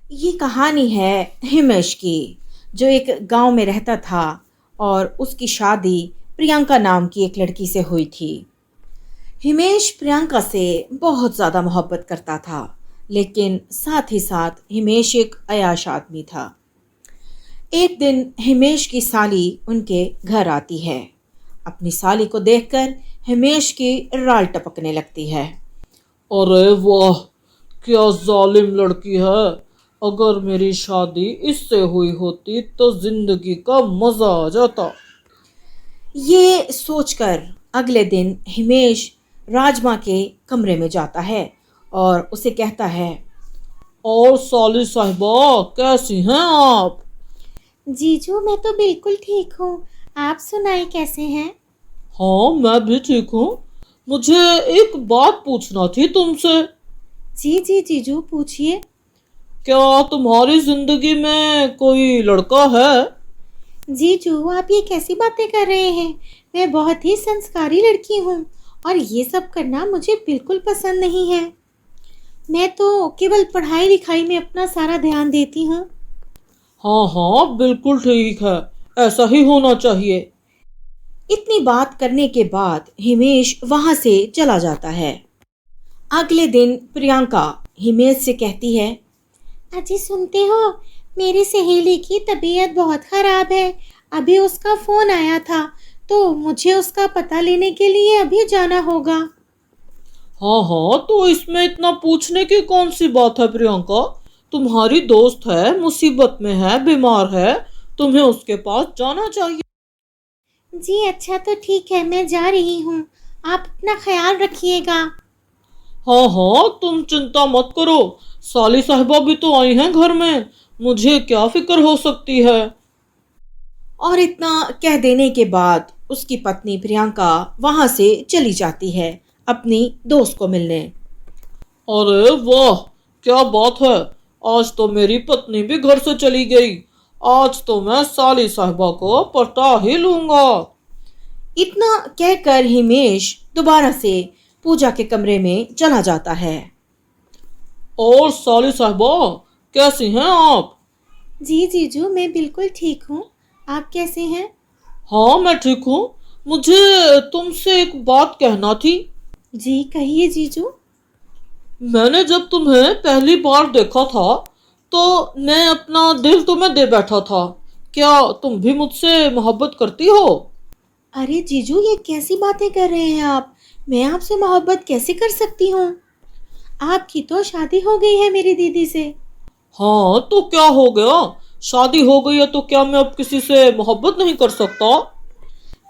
ये कहानी है हिमेश की, जो एक गांव में रहता था और उसकी शादी प्रियंका नाम की एक लड़की से हुई थी। हिमेश प्रियंका से बहुत ज़्यादा मोहब्बत करता था, लेकिन साथ ही साथ हिमेश एक अयाश आदमी था। एक दिन हिमेश की साली उनके घर आती है। अपनी साली को देखकर हिमेश की राल टपकने लगती है। अरे वाह, क्या जालिम लड़की है। अगर मेरी शादी इससे हुई होती तो जिंदगी का मजा आ जाता। ये सोचकर अगले दिन हिमेश राजमा के कमरे में जाता है और उसे कहता है। और साली साहिबा, कैसी हैं आप? जीजू मैं तो बिल्कुल ठीक हूँ। आप सुनाए कैसे हैं? हाँ, मैं भी ठीक हूँ। मुझे एक बात पूछना थी तुमसे। जी जी जीजू पूछिए। क्या तुम्हारी जिंदगी में कोई लड़का है? जीजू आप ये कैसी बातें कर रहे हैं? मैं बहुत ही संस्कारी लड़की हूँ और ये सब करना मुझे बिल्कुल पसंद नहीं है। मैं तो केवल पढ़ाई लिखाई में अपना सारा ध्यान देती हूँ। हाँ हाँ, बिल्कुल ठीक है। ऐसा ही होना चाहिए। इतनी बात करने के बाद हिमेश वहां से चला जाता है। अगले दिन प्रियंका हिमेश से कहती है। अजी सुनते हो, मेरी सहेली की तबीयत बहुत ख़राब है। अभी उसका फ़ोन आया था तो मुझे उसका पता लेने के लिए अभी जाना होगा। हाँ हाँ, तो इसमें इतना पूछने की कौन सी बात है प्रियंका। तुम्हारी दोस्त है, मुसीबत में है, बीमार है, तुम्हें उसके पास जाना चाहिए। जी अच्छा तो ठीक है, मैं जा रही हूँ। आप अपना ख्याल रखिएगा। हाँ हाँ, तुम चिंता मत करो। साली साहिबा भी तो आई हैं घर में, मुझे क्या फिक्र हो सकती है। और इतना कह देने के बाद उसकी पत्नी प्रियंका वहां से चली जाती है अपनी दोस्त को मिलने। अरे वाह, क्या बात है। आज तो मेरी पत्नी भी घर से चली गई। आज तो मैं साली साहिबा को पटा ही लूंगा। इतना कहकर हिमेश दोबारा से पूजा के कमरे में चला जाता है। और साली साहिबा, कैसी हैं आप? जी जीजू मैं बिल्कुल ठीक हूँ। आप कैसे हैं? हाँ, मैं ठीक हूँ। मुझे तुमसे एक बात कहना थी। जी कहिए जीजू। मैंने जब तुम्हें पहली बार देखा था तो मैं अपना दिल तुम्हें दे बैठा था। क्या तुम भी मुझसे मोहब्बत करती हो? अरे जीजू ये कैसी बातें कर रहे हैं आप? मैं आपसे मोहब्बत कैसे कर सकती हूँ? आपकी तो शादी हो गई है मेरी दीदी से। हाँ, तो क्या हो गया? शादी हो गई है तो क्या मैं अब किसी से मोहब्बत नहीं कर सकता?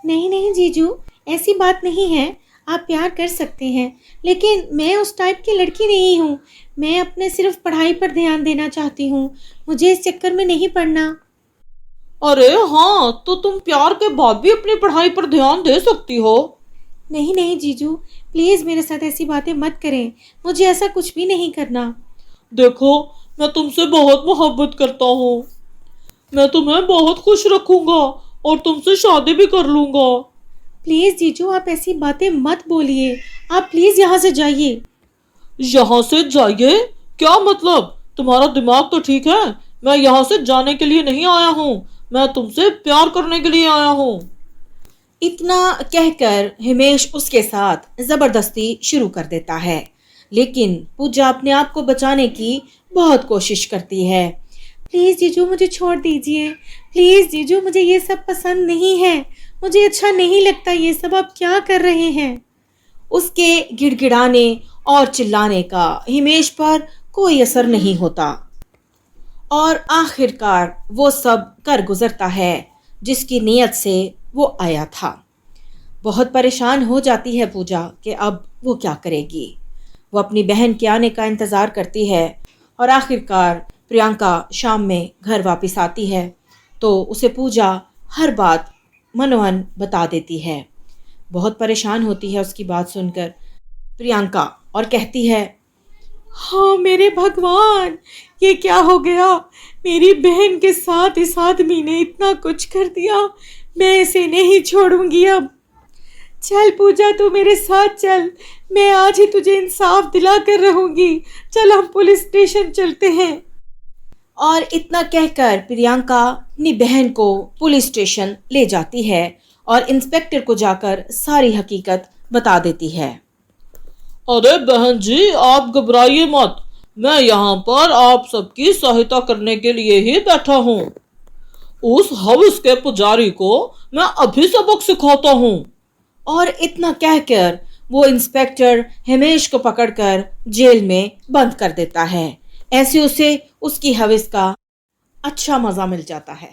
नहीं नहीं जीजू, ऐसी बात नहीं है। आप प्यार कर सकते हैं, लेकिन मैं उस टाइप की लड़की नहीं हूँ। मैं अपने सिर्फ पढ़ाई पर ध्यान देना चाहती हूँ। मुझे इस चक्कर में नहीं पड़ना। अरे हाँ, तो तुम प्यार के बाद भी अपनी पढ़ाई पर ध्यान दे सकती हो। नहीं नहीं जीजू, प्लीज़ मेरे साथ ऐसी बातें मत करें। मुझे ऐसा कुछ भी नहीं करना। देखो, मैं तुमसे बहुत मोहब्बत करता हूँ। मैं तुम्हें बहुत खुश रखूंगा और तुमसे शादी भी कर लूंगा। प्लीज़ जीजू आप ऐसी बातें मत बोलिए। आप प्लीज़ यहाँ से जाइए। यहाँ से जाइए? क्या मतलब? तुम्हारा दिमाग तो ठीक है? मैं यहाँ से जाने के लिए नहीं आया हूँ, मैं तुमसे प्यार करने के लिए आया हूँ। इतना कहकर हिमेश उसके साथ जबरदस्ती शुरू कर देता है, लेकिन पूजा अपने आप को बचाने की बहुत कोशिश करती है। प्लीज़ जीजू मुझे छोड़ दीजिए। प्लीज़ जीजू मुझे ये सब पसंद नहीं है। मुझे अच्छा नहीं लगता ये सब। आप क्या कर रहे हैं? उसके गिड़गिड़ाने और चिल्लाने का हिमेश पर कोई असर नहीं होता और आखिरकार वो सब कर गुजरता है जिसकी नीयत से वो आया था। बहुत परेशान हो जाती है पूजा कि अब वो क्या करेगी। वो अपनी बहन के आने का इंतज़ार करती है और आखिरकार प्रियंका शाम में घर वापस आती है तो उसे पूजा हर बात मनोहन बता देती है। बहुत परेशान होती है उसकी बात सुनकर प्रियंका और कहती है। हाँ मेरे भगवान, ये क्या हो गया? मेरी बहन के साथ इस आदमी ने इतना कुछ कर दिया। मैं इसे नहीं छोड़ूंगी अब। चल पूजा तू मेरे साथ चल। मैं आज ही तुझे इंसाफ दिला कर रहूंगी। चल हम पुलिस स्टेशन चलते हैं। और इतना कहकर प्रियंका अपनी बहन को पुलिस स्टेशन ले जाती है और इंस्पेक्टर को जाकर सारी हकीकत बता देती है। अरे बहन जी, आप घबराइए मत, मैं यहाँ पर आप सबकी सहायता करने के लिए ही बैठा हूँ। उस हवस के पुजारी को मैं अभी सबक सिखाता हूँ। और इतना कहकर वो इंस्पेक्टर हिमेश को पकड़कर जेल में बंद कर देता है। ऐसे उसे उसकी हवस का अच्छा मजा मिल जाता है।